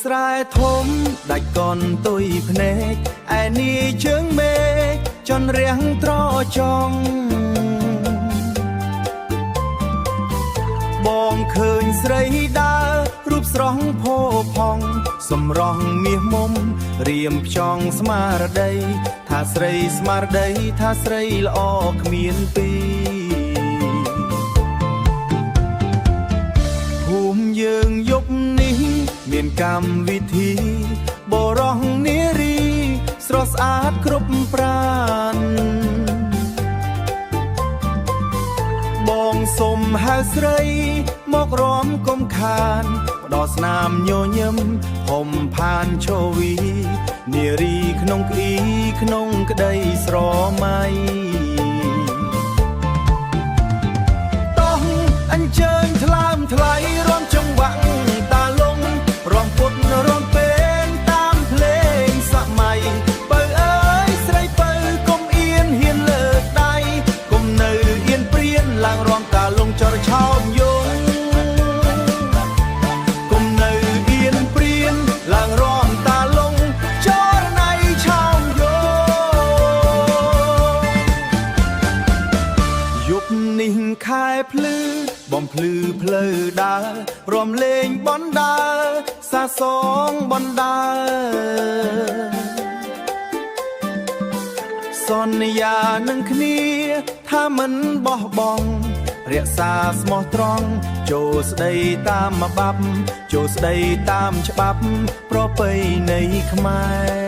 ស្រែធំដាច់កនទុយភ្នែកឯនេះជើងមេឃចនរាំងត្រចង់បងឃើញស្រីដើររូបស្រស់ផូរផង់សម្រស់មាសមុំរៀមខ្យងស្មារតីថាស្រីស្មារតីថាស្រីល្អគ្មានពីរភូមិយើងយប់នេះមានកម្មវិធីបរោះនារីស្រស់ស្អាតគ្រប់ប្រាណបងសុំហៅស្រីមករំគុំខានផ្ដោស្នាមញញឹមហុំផានឈវីនារីក្នុងក្អីក្នុងក្តីស្រមៃតោះអញ្ជើញថ្លើមថ្លៃរំចង្វាក់តាលងរំពុតរំពេងតាមភ្លេងសម័យបើអើយស្រីបើកុំអៀនហ៊ានលើកដៃកុំនៅអៀនព្រៀនឡើងរំតាលងចរឆោមយងកុំនៅអៀនព្រៀនឡើងរំតាលងចរណៃឆោមយងយប់នេះខែភ្លឺបំភ្លឺផ្លូវដើររំលេងបណ្ដើសាសងបណ្ដើសន្យានឹងគ្នាថាមិនបោះបង់រក្សាស្មោះត្រង់ចូលស្ដីតាមបាប់ចូលស្ដីតាមច្បាប់ប្រពៃណីខ្មែរ